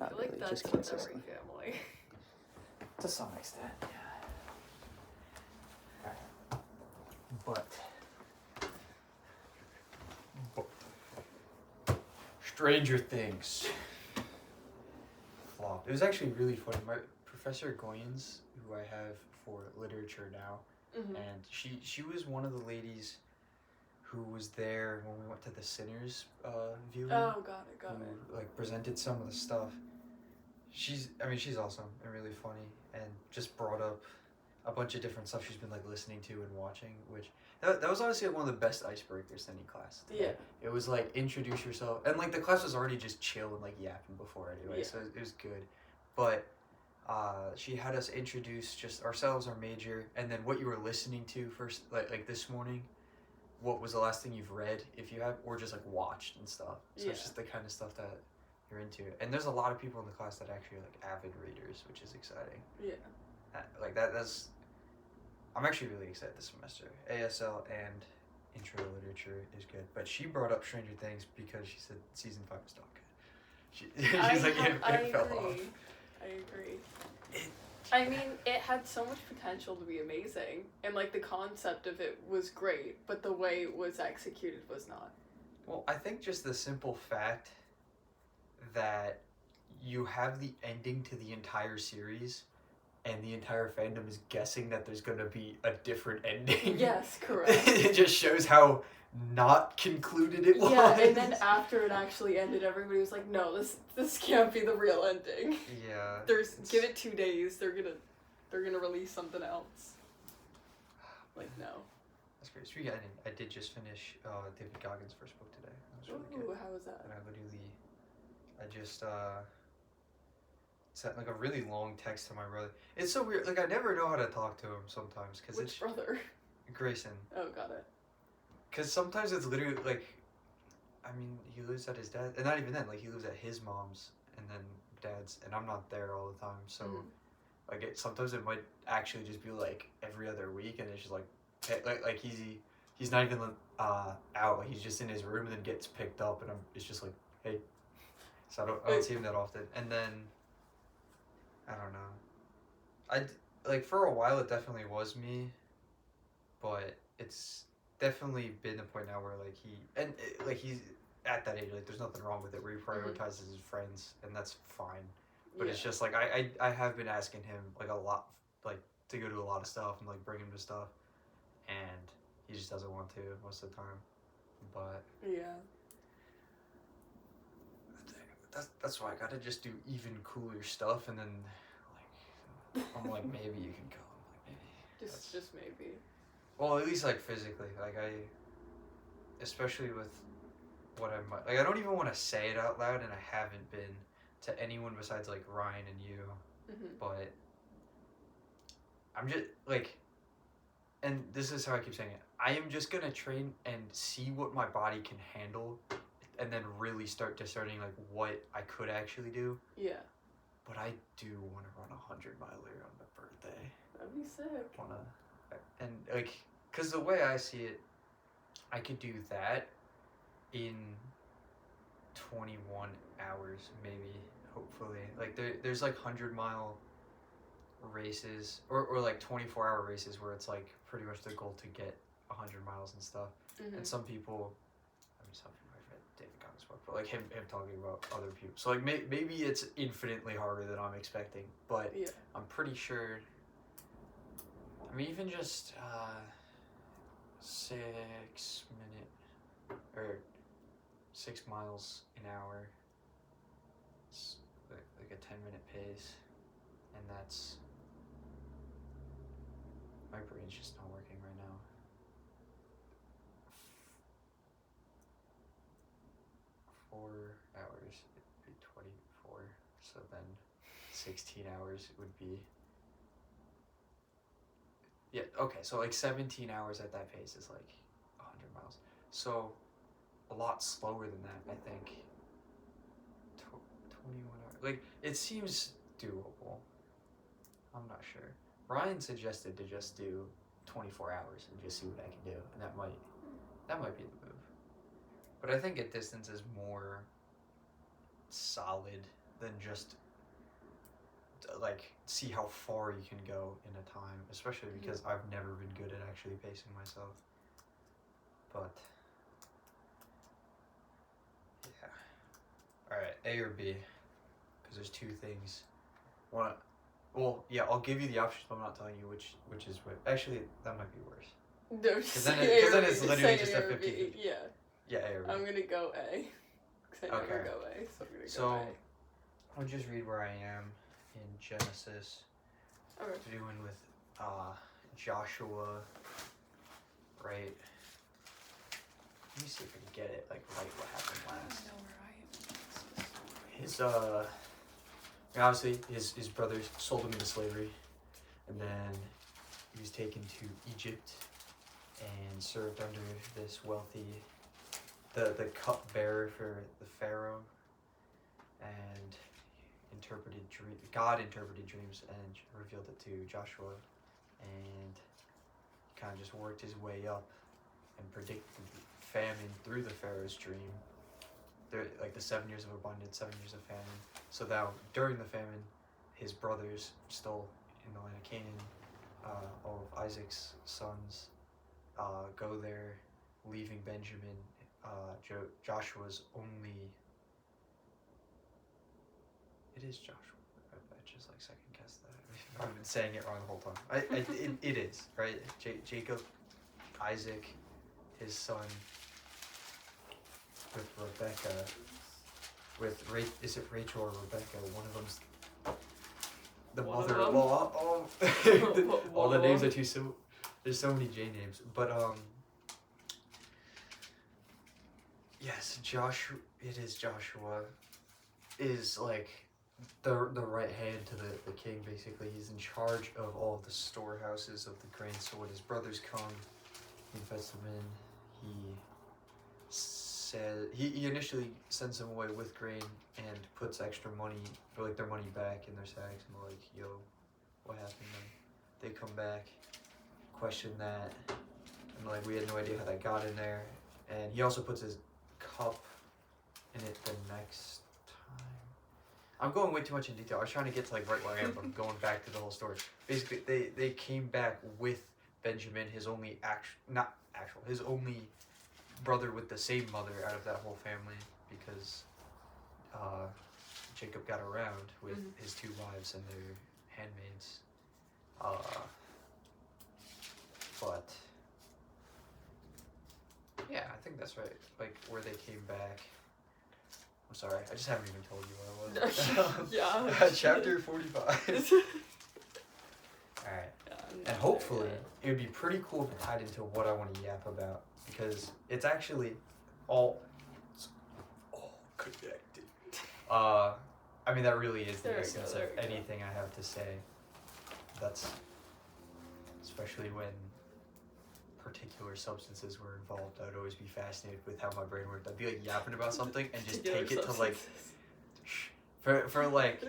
Not I feel like really, that's just with every consistent. family. To some extent, yeah. But Stranger Things flopped. It was actually really funny. My Professor Goyens, who I have for literature now, Mm-hmm. and she was one of the ladies who was there when we went to the Sinners viewing. Oh, got it. Who like presented some of the stuff. She's awesome and really funny, and just brought up a bunch of different stuff she's been like listening to and watching, which that was honestly one of the best icebreakers in any class. Yeah. It was like introduce yourself, and like the class was already just chill and like yapping before anyway, Yeah. so it was good. But she had us introduce just ourselves, our major, and then what you were listening to first, like this morning. What was the last thing you've read, if you have, or just like watched and stuff. So it's just the kind of stuff that you're into. And there's a lot of people in the class that actually are like avid readers, which is exciting. Yeah. That's I'm actually really excited this semester. ASL and intro literature is good. But she brought up Stranger Things because she said season 5 was not good. She's like, it fell off. I agree. I mean, it had so much potential to be amazing, and like the concept of it was great, but the way it was executed was not. Well, I think just the simple fact that you have the ending to the entire series, and the entire fandom is guessing that there's going to be a different ending. Yes, correct. It just shows how not concluded it was. Yeah, and then after it actually ended, everybody was like, "No, this can't be the real ending." Yeah. Give it 2 days. They're gonna release something else. Like, no. That's great. Speaking of ending, I did just finish David Goggins' first book today. That was really good. How was that? And I just sent like a really long text to my brother. It's so weird. Like I never know how to talk to him sometimes because Which brother? Grayson. Oh, got it. Because sometimes it's literally like, I mean, he lives at his dad, and not even then. Like he lives at his mom's and then dad's, and I'm not there all the time. So, like, sometimes it might actually just be like every other week, and it's just like, like he's not even out. Like he's just in his room, and then gets picked up, and it's just like, hey. So I don't see him that often, and then I don't know. Like for a while it definitely was me, but it's definitely been the point now where like he's at that age, like there's nothing wrong with it, where he prioritizes his friends, and that's fine. But it's just like I have been asking him like a lot, like to go to a lot of stuff and like bring him to stuff, and he just doesn't want to most of the time. But yeah, that's why I gotta just do even cooler stuff, and then like I'm like maybe you can go. I'm like maybe just maybe. Well, at least like physically, like especially with what I might, like I don't even want to say it out loud, and I haven't been to anyone besides like Ryan and you, but I'm just like, and this is how I keep saying it, I am just gonna train and see what my body can handle, and then really start discerning like what I could actually do. Yeah. But I do want to run a 100-miler on my birthday. That'd be sick. And like, cause the way I see it, I could do that in 21 hours, maybe, hopefully. Like there's like 100-mile races or like 24-hour races where it's like pretty much the goal to get 100 miles and stuff. And some people, I mean, some people I've read David Goggins' book, but like him talking about other people. So like maybe it's infinitely harder than I'm expecting, but I'm pretty sure. I mean, even just 6 miles an hour. It's like a 10-minute pace, and that's, my brain's just not working right now. 4 hours would be 24, so then 16 hours would be. Yeah, okay, so like 17 hours at that pace is like 100 miles. So a lot slower than that, I think. 21 hours. Like, it seems doable. I'm not sure. Ryan suggested to just do 24 hours and just see what I can do, and that might be the move. But I think at distance is more solid than just like see how far you can go in a time, especially because I've never been good at actually pacing myself. But yeah. All right, A or B, because there's two things. One, well, yeah, I'll give you the options, but I'm not telling you which is what. Actually, that might be worse. No, Because then it's literally just a 50-50. Yeah. Yeah, A or B. I'm gonna go A. Because I never go A, so I'm gonna go A. I'll just read where I am in Genesis. Okay. Doing with Joshua, right? Let me see if I can get it, like, right what happened last. I don't know where I am. His, obviously, his brothers sold him into slavery, and then he was taken to Egypt and served under this wealthy, the cupbearer for the Pharaoh, and God interpreted dreams and revealed it to Joshua, and kind of just worked his way up and predicted famine through the Pharaoh's dream. There, like the 7 years of abundance, 7 years of famine. So now during the famine, his brothers, still in the land of Canaan, all of Isaac's sons, go there, leaving Benjamin, Joshua's only. It is Joshua. I just like second guessed that. I've been saying it wrong the whole time. It is right. Jacob, Isaac, his son, with Rebecca, is it Rachel or Rebecca? One of them's the mother-in-law. Oh, all the names are too simple. There's so many J names, but yes, Joshua. It is Joshua. Is like the right hand to the king. Basically, he's in charge of all of the storehouses of the grain. So when his brothers come, he invites them in. He initially sends them away with grain and puts extra money, or like their money back in their sacks, and they're like, yo, what happened then? They come back, question that, and like, we had no idea how that got in there. And he also puts his cup in it the next time. I'm going way too much in detail. I was trying to get to like right where I am, but I'm going back to the whole story. Basically, they came back with Benjamin, his only his only brother with the same mother out of that whole family, because Jacob got around with his two wives and their handmaids. But yeah, I think that's right. Like where they came back. I'm sorry, I just haven't even told you what I was. Yeah. Chapter 45. Alright. Yeah, And hopefully, it would be pretty cool if it tied into what I want to yap about, because it's actually all connected. I mean, that really is the essence of anything I have to say. That's especially when particular substances were involved. I'd always be fascinated with how my brain worked. I'd be like yapping about something and just take it to like, for like,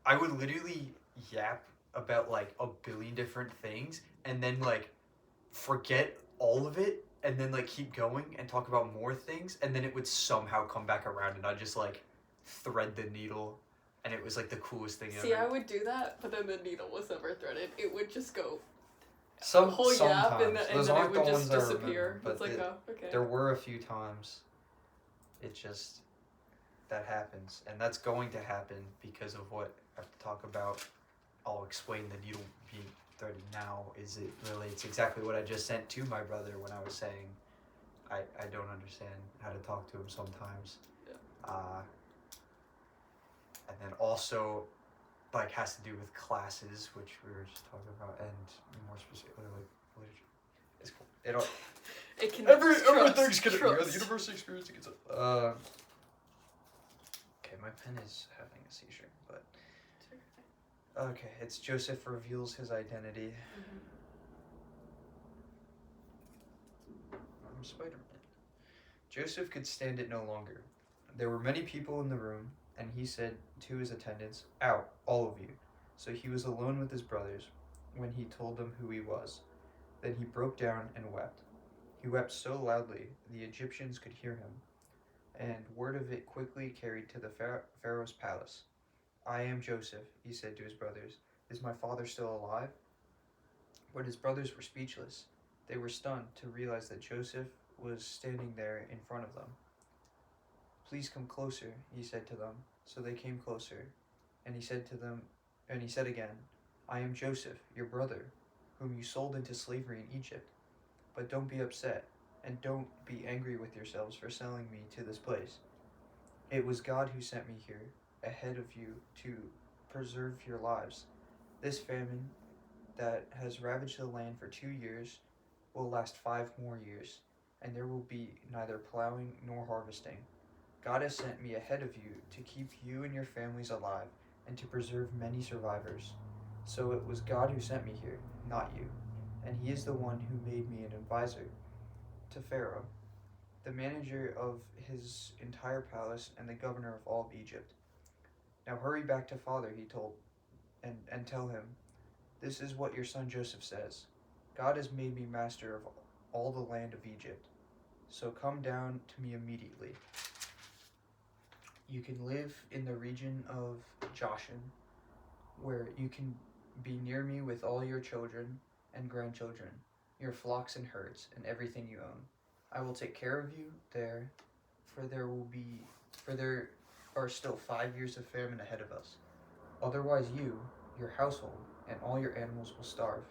I would literally yap about like a billion different things and then like forget all of it and then like keep going and talk about more things, and then it would somehow come back around and I'd just like thread the needle, and it was like the coolest thing ever. See, I would do that, but then the needle was never threaded. It would just go sometimes. yap and then it would just Remember, disappear. but It's like, oh, okay. There were a few times. It just, that happens, and that's going to happen because of what I have to talk about. I'll explain the needle being threaded now. Is it relates exactly what I just sent to my brother when I was saying I don't understand how to talk to him sometimes. Yeah. And then also like has to do with classes, which we were just talking about, and more specifically like literature. It's cool. It all It can everything's gonna trust. be the university experience. It gets okay, my pen is having a seizure, but okay, it's Joseph reveals his identity. I'm Spider-Man. Joseph could stand it no longer. There were many people in the room, and he said to his attendants, "Out, all of you." So he was alone with his brothers when he told them who he was. Then he broke down and wept. He wept so loudly the Egyptians could hear him, and word of it quickly carried to the Pharaoh's palace. "I am Joseph," he said to his brothers. "Is my father still alive?" But his brothers were speechless. They were stunned to realize that Joseph was standing there in front of them. "Please come closer," he said to them. So they came closer, and he said again, "I am Joseph, your brother, whom you sold into slavery in Egypt. But don't be upset, and don't be angry with yourselves for selling me to this place. It was God who sent me here ahead of you to preserve your lives. This famine that has ravaged the land for 2 years will last 5 more years, and there will be neither plowing nor harvesting. God has sent me ahead of you to keep you and your families alive and to preserve many survivors. So it was God who sent me here, not you, and He is the one who made me an advisor to Pharaoh, the manager of his entire palace and the governor of all of Egypt. Now hurry back to father," he told, and tell him, "This is what your son Joseph says. God has made me master of all the land of Egypt. So come down to me immediately. You can live in the region of Goshen, where you can be near me with all your children and grandchildren, your flocks and herds, and everything you own. I will take care of you there, for there are still 5 years of famine ahead of us. Otherwise you, your household, and all your animals will starve."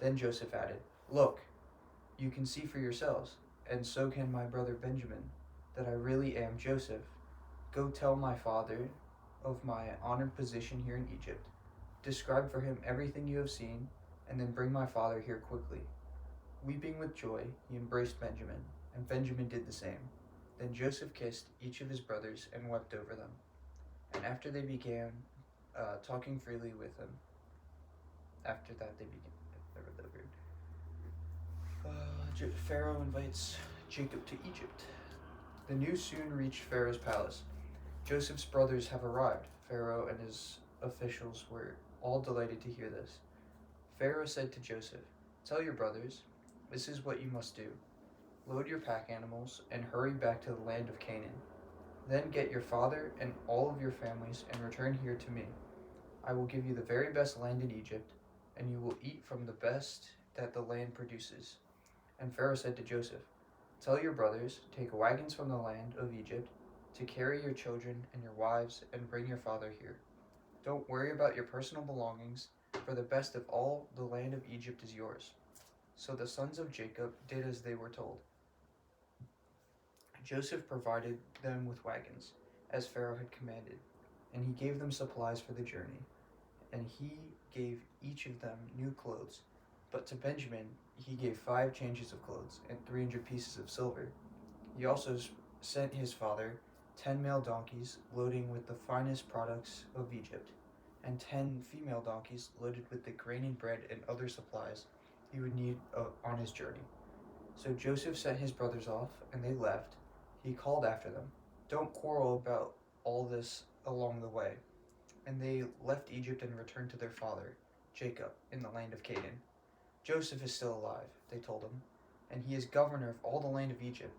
Then Joseph added, "Look, you can see for yourselves, and so can my brother Benjamin, that I really am Joseph. Go tell my father of my honored position here in Egypt. Describe for him everything you have seen, and then bring my father here quickly." Weeping with joy, he embraced Benjamin, and Benjamin did the same. Then Joseph kissed each of his brothers and wept over them. And after they began talking freely with him, after that they began. Pharaoh invites Jacob to Egypt. The news soon reached Pharaoh's palace. "Joseph's brothers have arrived." Pharaoh and his officials were all delighted to hear this. Pharaoh said to Joseph, "Tell your brothers, this is what you must do. Load your pack animals and hurry back to the land of Canaan. Then get your father and all of your families and return here to me. I will give you the very best land in Egypt, and you will eat from the best that the land produces." And Pharaoh said to Joseph, "Tell your brothers, take wagons from the land of Egypt to carry your children and your wives and bring your father here. Don't worry about your personal belongings, for the best of all the land of Egypt is yours." So the sons of Jacob did as they were told. Joseph provided them with wagons, as Pharaoh had commanded, and he gave them supplies for the journey, and he gave each of them new clothes. But to Benjamin he gave 5 changes of clothes and 300 pieces of silver. He also sent his father 10 male donkeys loading with the finest products of Egypt, and 10 female donkeys loaded with the grain and bread and other supplies he would need on his journey. So Joseph sent his brothers off, and they left. He called after them, "Don't quarrel about all this along the way." And they left Egypt and returned to their father, Jacob, in the land of Canaan. "Joseph is still alive," they told him, "and he is governor of all the land of Egypt."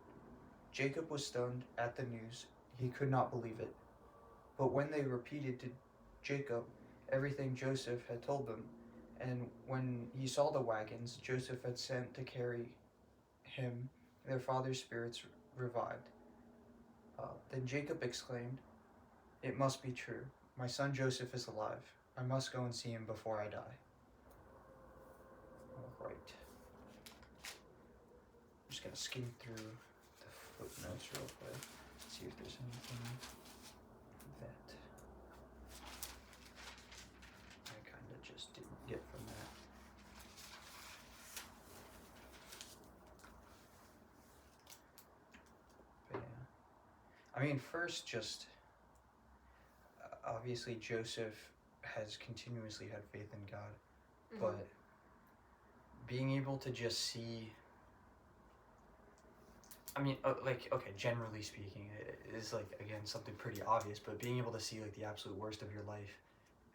Jacob was stunned at the news. He could not believe it. But when they repeated to Jacob everything Joseph had told them, and when he saw the wagons Joseph had sent to carry him, their father's spirits revived. Then Jacob exclaimed, "It must be true. My son Joseph is alive. I must go and see him before I die." All right. I'm just going to skim through the footnotes real quick, see if there's anything that I kind of just didn't get from that. But yeah. I mean, first, just obviously Joseph has continuously had faith in God, but being able to just see, I mean, okay, generally speaking, it is, like, again, something pretty obvious, but being able to see, like, the absolute worst of your life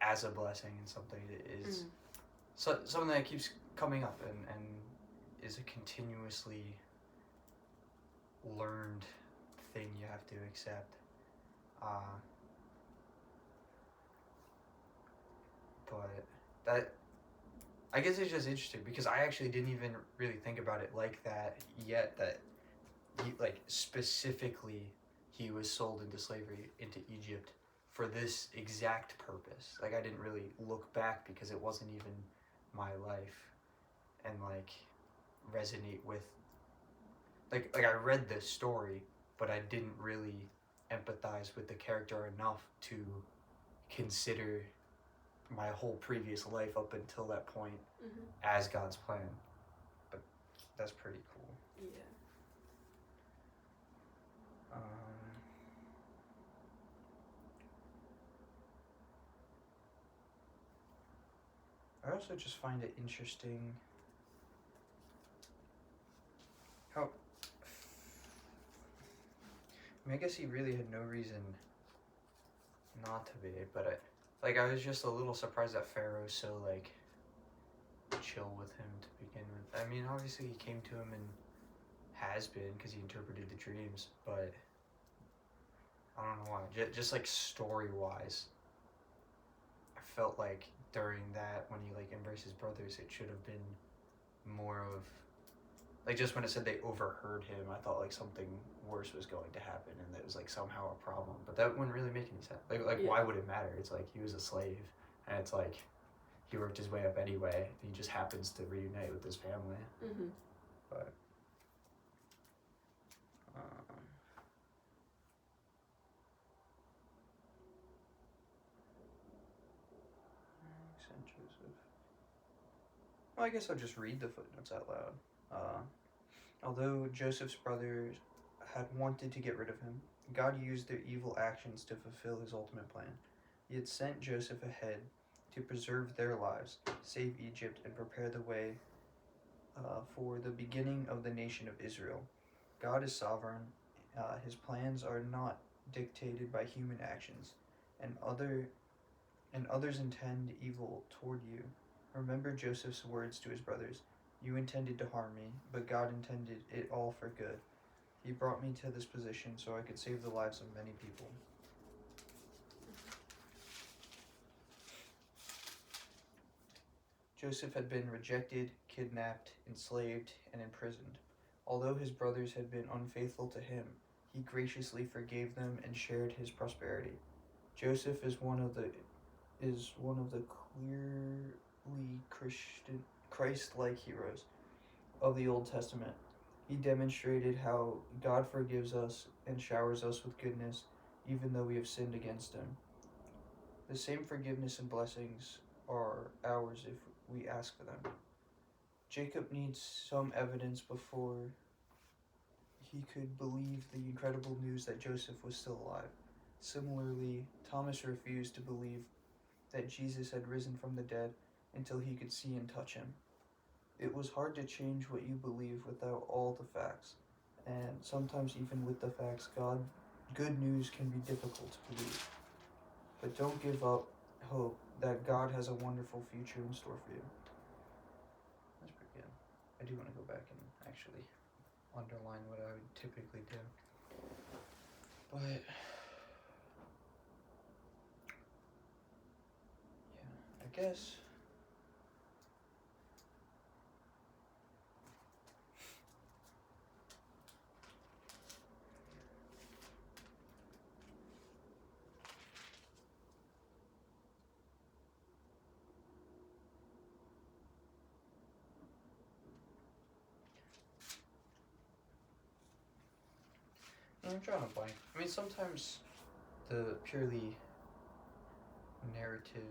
as a blessing and something is something that keeps coming up and is a continuously learned thing you have to accept. that I guess it's just interesting because I actually didn't even really think about it like that yet. That he, like specifically, he was sold into slavery into Egypt for this exact purpose. Like I didn't really look back because it wasn't even my life, and like resonate with like I read this story, but I didn't really empathize with the character enough to consider my whole previous life up until that point as God's plan. But that's pretty cool. Yeah. I also just find it interesting how. I mean, I guess he really had no reason not to be, but I was just a little surprised that Pharaoh's so like chill with him to begin with. I mean, obviously he came to him and has been because he interpreted the dreams, but I don't know why. Just like story wise, I felt like during that when he like embraced his brothers, it should have been more of like just when it said they overheard him, I thought like something worse was going to happen and that was like somehow a problem. But that wouldn't really make any sense. Like Yeah. why would it matter? It's like he was a slave and it's like he worked his way up anyway. He just happens to reunite with his family. Mm-hmm. But Saint Joseph. Well, I guess I'll just read the footnotes out loud. Although Joseph's brothers had wanted to get rid of him, God used their evil actions to fulfill his ultimate plan. He had sent Joseph ahead to preserve their lives, save Egypt, and prepare the way for the beginning of the nation of Israel. God is sovereign. His plans are not dictated by human actions, and others intend evil toward you. Remember Joseph's words to his brothers. You intended to harm me, but God intended it all for good. He brought me to this position so I could save the lives of many people. Joseph had been rejected, kidnapped, enslaved, and imprisoned. Although his brothers had been unfaithful to him, he graciously forgave them and shared his prosperity. Joseph is one of the clearly Christ-like heroes of the Old Testament. He demonstrated how God forgives us and showers us with goodness, even though we have sinned against him. The same forgiveness and blessings are ours if we ask for them. Jacob needs some evidence before he could believe the incredible news that Joseph was still alive. Similarly, Thomas refused to believe that Jesus had risen from the dead until he could see and touch him. It was hard to change what you believe without all the facts, and sometimes even with the facts, good news can be difficult to believe. But don't give up hope that God has a wonderful future in store for you. That's pretty good. I do want to go back and actually underline what I would typically do. But yeah, I guess I'm drawing a blank. I mean, sometimes the purely narrative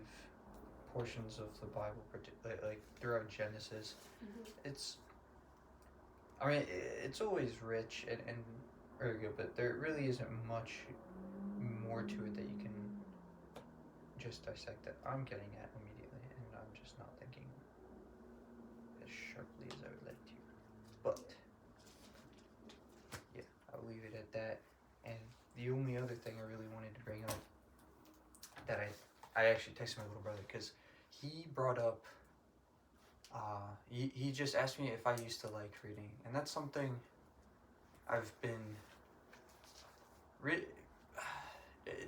portions of the Bible, like throughout Genesis, it's always rich and very good, but there really isn't much more to it that you can just dissect that I'm getting at immediately, and I'm just not thinking as sharply as I would like to. But yeah, I'll leave it at that. And the only other thing I really wanted to bring up that I actually texted my little brother because he brought up he just asked me if I used to like reading, and that's something I've been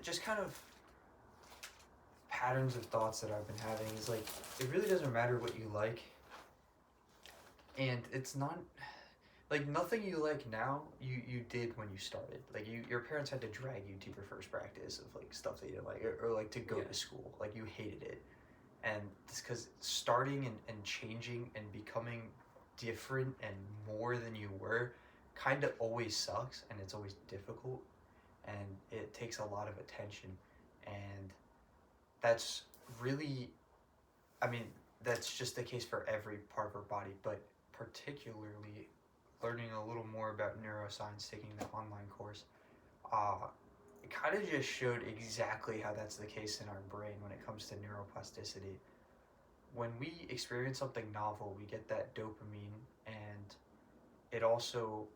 just kind of patterns of thoughts that I've been having is like it really doesn't matter what you like, and it's not like nothing you like now you did when you started. Like your parents had to drag you to your first practice of like stuff that you didn't like, or like to go to school. Like you hated it, and it's because starting and changing and becoming different and more than you were kind of always sucks, and it's always difficult, and it takes a lot of attention, and that's really, I mean, that's just the case for every part of our body, but particularly learning a little more about neuroscience, taking the online course, it kind of just showed exactly how that's the case in our brain when it comes to neuroplasticity. When we experience something novel, we get that dopamine, and it also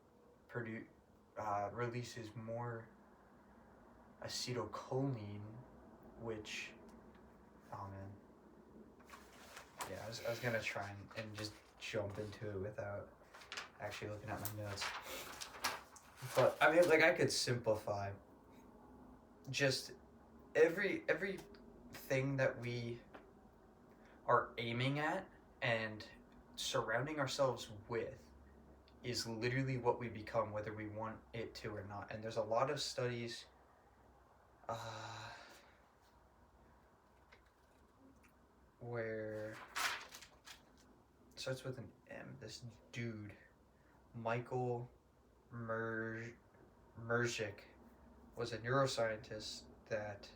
releases more acetylcholine, which, oh man, yeah, I was gonna try and just jump into it without actually looking at my notes. But I mean, like I could simplify just everything that we are aiming at and surrounding ourselves with is literally what we become, whether we want it to or not. And there's a lot of studies where it starts with an M. This dude, Michael Merzik, was a neuroscientist that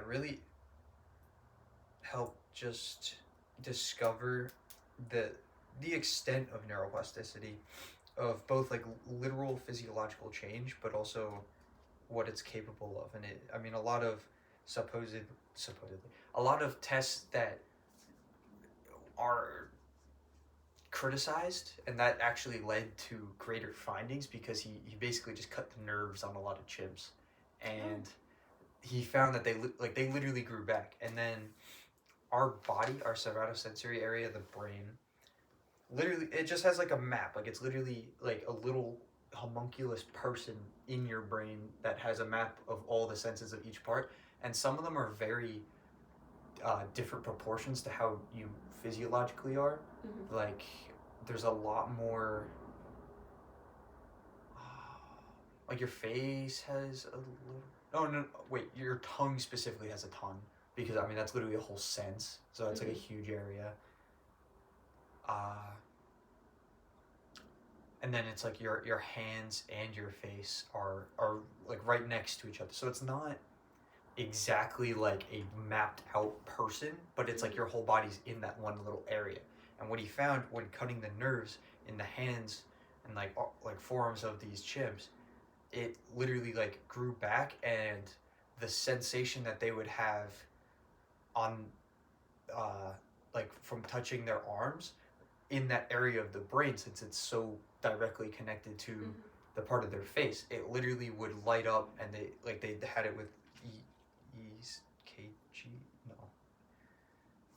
really helped just discover the extent of neuroplasticity, of both like literal physiological change, but also what it's capable of. And it, I mean, a lot of supposedly, a lot of tests that are criticized, and that actually led to greater findings because he basically just cut the nerves on a lot of chimps, and he found that they literally grew back. And then our body, our somatosensory area, the brain, literally it just has like a map. Like it's literally like a little homunculus person in your brain that has a map of all the senses of each part, and some of them are very different proportions to how you physiologically are. Mm-hmm. Like there's a lot more like your face has a little, no, wait, your tongue specifically has a ton, because I mean that's literally a whole sense, so it's like a huge area. And then it's like your hands and your face are like right next to each other, so it's not exactly like a mapped out person, but it's like your whole body's in that one little area. And what he found when cutting the nerves in the hands and like forearms of these chimps, it literally like grew back, and the sensation that they would have on like from touching their arms in that area of the brain, since it's so directly connected to the part of their face, it literally would light up. And they had it with EKG, no,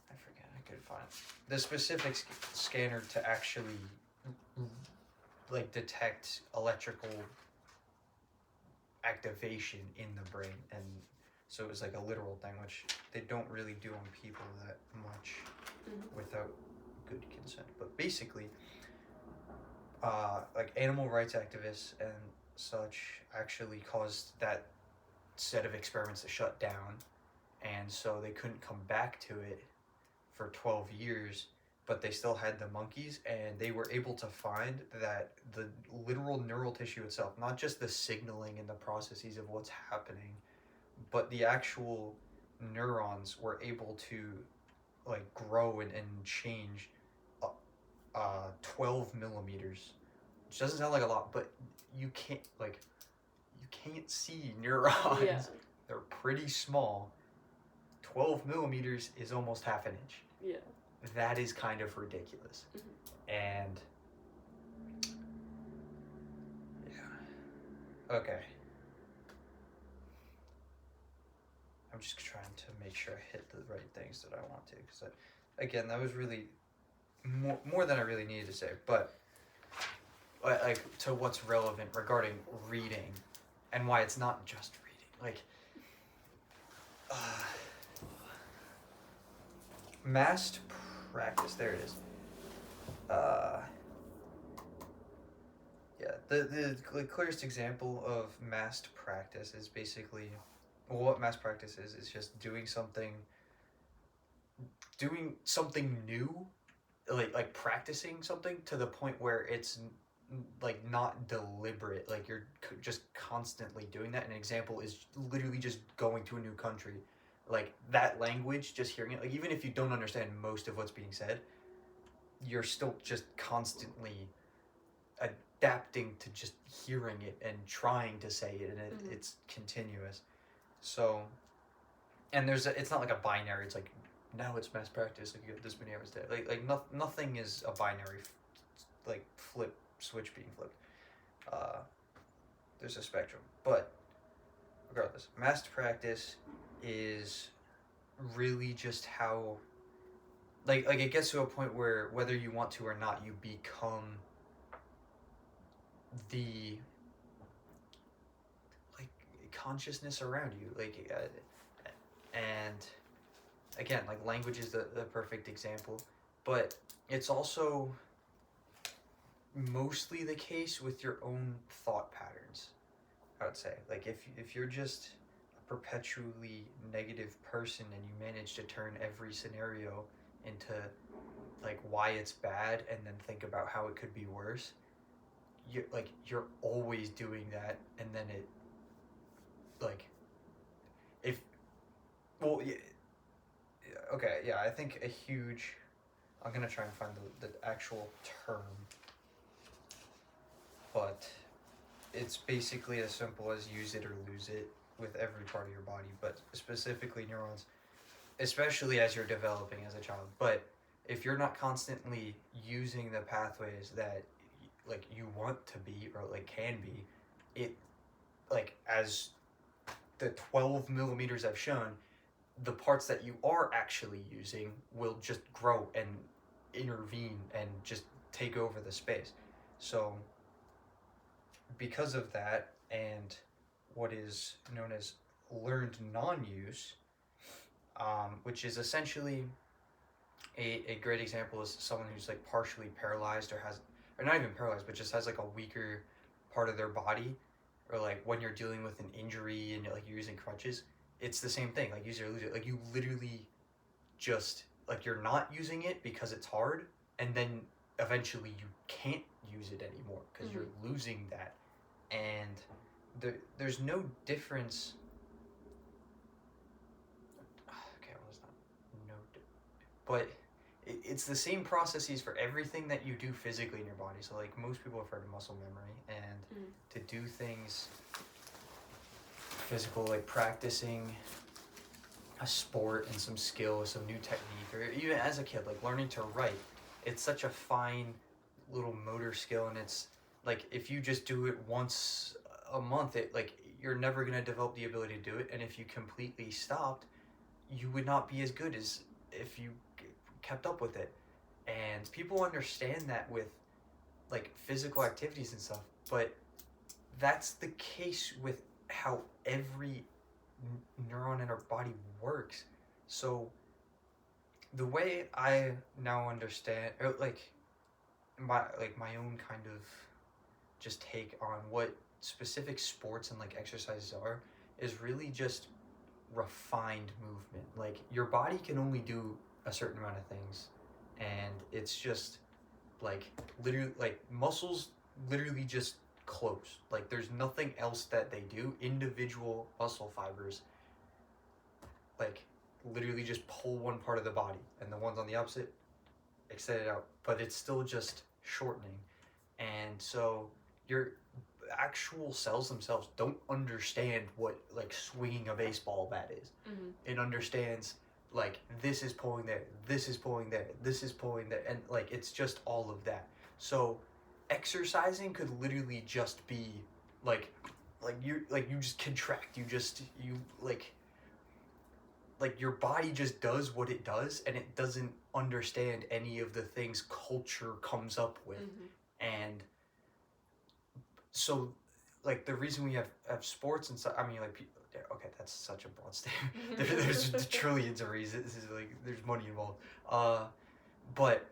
I forget, I couldn't find it, the specific scanner to actually like detect electrical activation in the brain. And so it was like a literal thing, which they don't really do on people that much without good consent. But basically, like animal rights activists and such actually caused that set of experiments to shut down, and so they couldn't come back to it for 12 years, but they still had the monkeys, and they were able to find that the literal neural tissue itself, not just the signaling and the processes of what's happening, but the actual neurons were able to like grow and change 12 millimeters, which doesn't sound like a lot, but you can't see neurons. Yeah. They're pretty small. 12 millimeters is almost half an inch. Yeah. That is kind of ridiculous. And yeah. Okay. I'm just trying to make sure I hit the right things that I want to, because again, that was really more than I really needed to say. But like to what's relevant regarding reading, and why it's not just reading. like uh, massed practice. There it is. Yeah, the clearest example of massed practice is basically, well, what mass practice is just doing something new, like practicing something to the point where it's like not deliberate, like you're just constantly doing that. An example is literally just going to a new country, like that language, just hearing it, like even if you don't understand most of what's being said, you're still just constantly adapting to just hearing it and trying to say it, and it's continuous. So, and it's not like a binary. It's like now it's mass practice. Like you have this many hours a day. Nothing is a binary, like flip switch being flipped. There's a spectrum, but regardless, mass practice is really just how, like it gets to a point where whether you want to or not, you become the like consciousness around you, and again, like language is the perfect example, but it's also mostly the case with your own thought patterns. I would say, like if you're just a perpetually negative person and you manage to turn every scenario into like why it's bad and then think about how it could be worse, you're always doing that, and then it like if well yeah, okay, yeah, I think a huge, I'm gonna try and find the actual term, but it's basically as simple as use it or lose it with every part of your body, but specifically neurons, especially as you're developing as a child. But if you're not constantly using the pathways that like you want to be or like can be, it like as the 12 millimeters I've shown, the parts that you are actually using will just grow and intervene and just take over the space. So because of that, and what is known as learned non-use, which is essentially a great example is someone who's like partially paralyzed or not even paralyzed, but just has like a weaker part of their body, or like when you're dealing with an injury and like you're using crutches, it's the same thing. Like use it or lose it. Like you literally just like you're not using it because it's hard, and then eventually you can't use it anymore because you're losing that, and there's no difference. Okay, well, it's not no, but it's the same processes for everything that you do physically in your body. So like most people have heard of muscle memory, and to do things physical, like practicing a sport and some skill, some new technique, or even as a kid, like learning to write, it's such a fine little motor skill, and it's like if you just do it once a month, it like you're never going to develop the ability to do it, and if you completely stopped, you would not be as good as if you kept up with it. And people understand that with like physical activities and stuff, but that's the case with how every neuron in our body works. So the way I now understand, or like my own kind of just take on what specific sports and like exercises are, is really just refined movement. Like your body can only do a certain amount of things, and it's just like literally like muscles literally just close. Like there's nothing else that they do. Individual muscle fibers like literally just pull one part of the body, and the ones on the opposite extend it out, but it's still just shortening. And so your actual cells themselves don't understand what like swinging a baseball bat is. It understands like this is pulling there, this is pulling there, this is pulling there, and like it's just all of that. So exercising could literally just be like you just contract, you like your body just does what it does, and it doesn't understand any of the things culture comes up with. And so like the reason we have sports and stuff, I mean like okay, that's such a broad statement. There's trillions of reasons. This is like there's money involved. But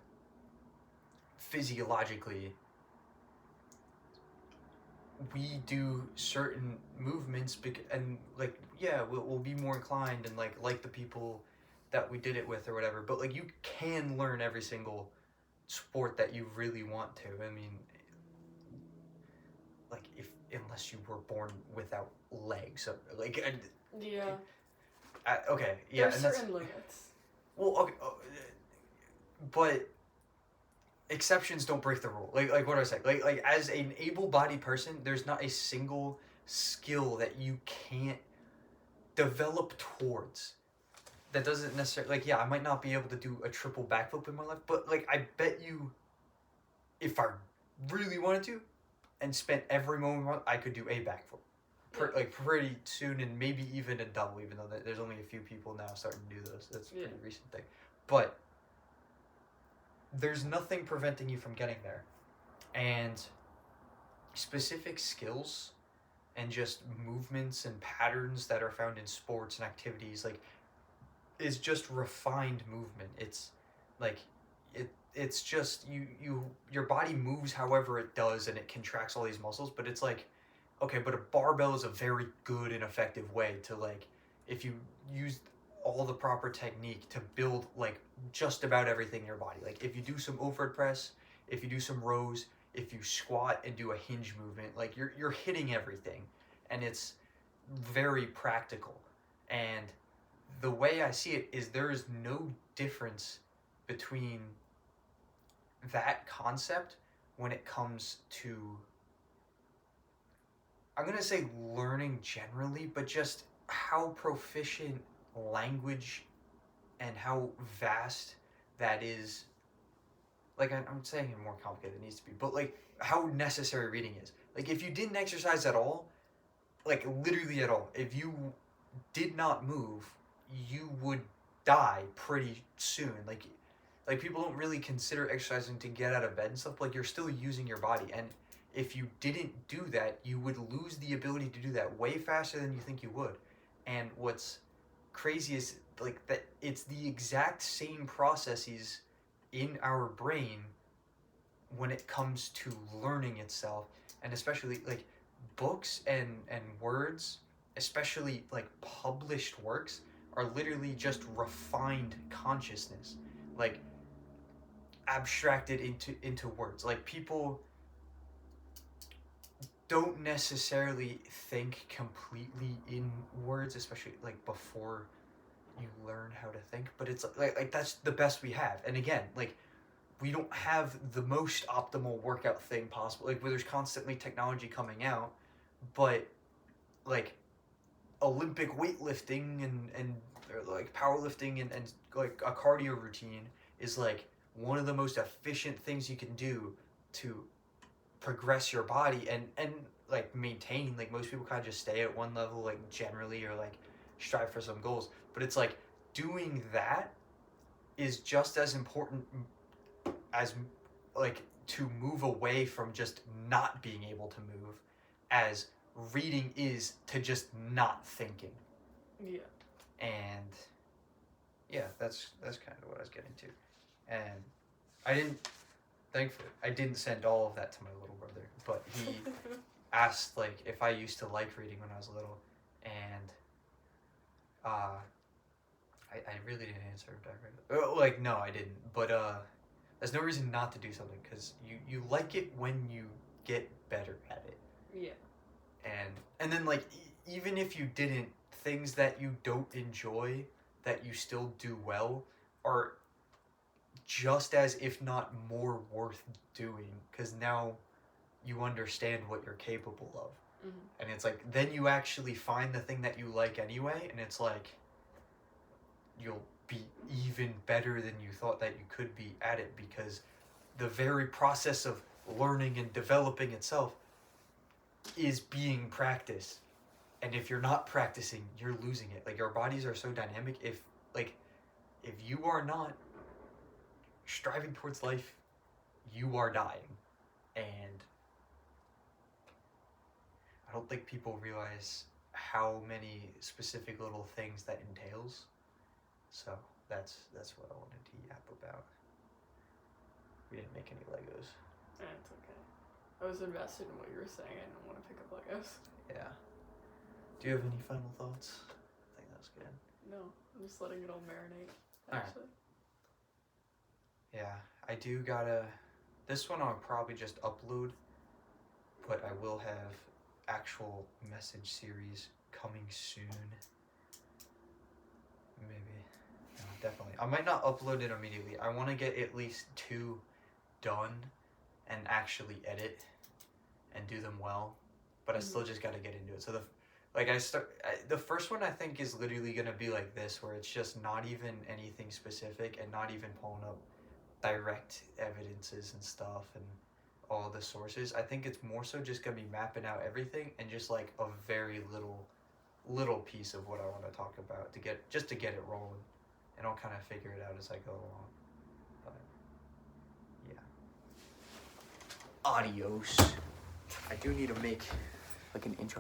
physiologically, we do certain movements and like yeah, we'll be more inclined and like the people that we did it with or whatever. But like you can learn every single sport that you really want to. I mean, like if unless you were born without legs, like Yeah. okay, yeah, There's and certain limits. well, okay, but exceptions don't break the rule. Like what do I say? Like as an able-bodied person, there's not a single skill that you can't develop towards. That doesn't necessarily like yeah, I might not be able to do a triple backflip in my life, but like I bet you, if I really wanted to, and spent every moment, I could do a backflip. Like pretty soon, and maybe even a double. Even though there's only a few people now starting to do those. That's a pretty recent thing, but there's nothing preventing you from getting there, and specific skills and just movements and patterns that are found in sports and activities like is just refined movement. It's like it's just your body moves however it does and it contracts all these muscles, but it's like okay, but a barbell is a very good and effective way to like if you use all the proper technique to build like just about everything in your body. Like if you do some overhead press, if you do some rows, if you squat and do a hinge movement, like you're hitting everything, and it's very practical. And the way I see it is there is no difference between that concept when it comes to I'm gonna say learning generally, but just how proficient language and how vast that is. Like I'm saying it more complicated than it needs to be, but like how necessary reading is. Like if you didn't exercise at all, like literally at all, if you did not move, you would die pretty soon. Like people don't really consider exercising to get out of bed and stuff. But like you're still using your body, and if you didn't do that, you would lose the ability to do that way faster than you think you would. And what's crazy is like that it's the exact same processes in our brain when it comes to learning itself, and especially like books and words, especially like published works, are literally just refined consciousness, like abstracted into words. Like people don't necessarily think completely in words, especially like before you learn how to think, but it's like that's the best we have. And again, like we don't have the most optimal workout thing possible, like where there's constantly technology coming out, but like Olympic weightlifting and or like powerlifting and like a cardio routine is like one of the most efficient things you can do to progress your body and like maintain. Like most people kind of just stay at one level like generally, or like strive for some goals, but it's like doing that is just as important as like to move away from just not being able to move as reading is to just not thinking. Yeah. And yeah, that's kind of what I was getting to. And I didn't send all of that to my little brother, but he asked like if I used to like reading when I was little, and I really didn't answer directly. Like no, I didn't. But there's no reason not to do something because you like it when you get better at it. Yeah. And then like even if you didn't, things that you don't enjoy that you still do well are just as if not more worth doing, because now you understand what you're capable of. Mm-hmm. And it's like then you actually find the thing that you like anyway, and it's like you'll be even better than you thought that you could be at it, because the very process of learning and developing itself is being practiced. And if you're not practicing, you're losing it. Like our bodies are so dynamic. If you are not striving towards life, you are dying. And I don't think people realize how many specific little things that entails. So that's what I wanted to yap about. We didn't make any Legos. It's okay. I was invested in what you were saying. I didn't want to pick up Legos. Yeah. Do you have any final thoughts? I think that was good. No, I'm just letting it all marinate. Alright. Actually. Yeah, I do gotta. This one I'll probably just upload, but I will have actual message series coming soon. Maybe. No, definitely. I might not upload it immediately. I want to get at least 2 done and actually edit and do them well, but I still just gotta get into it. So the first one I think is literally gonna be like this, where it's just not even anything specific and not even pulling up direct evidences and stuff and all the sources. I think it's more so just gonna be mapping out everything and just like a very little piece of what I want to talk about to get it rolling, and I'll kind of figure it out as I go along. But yeah, adios. I do need to make like an intro.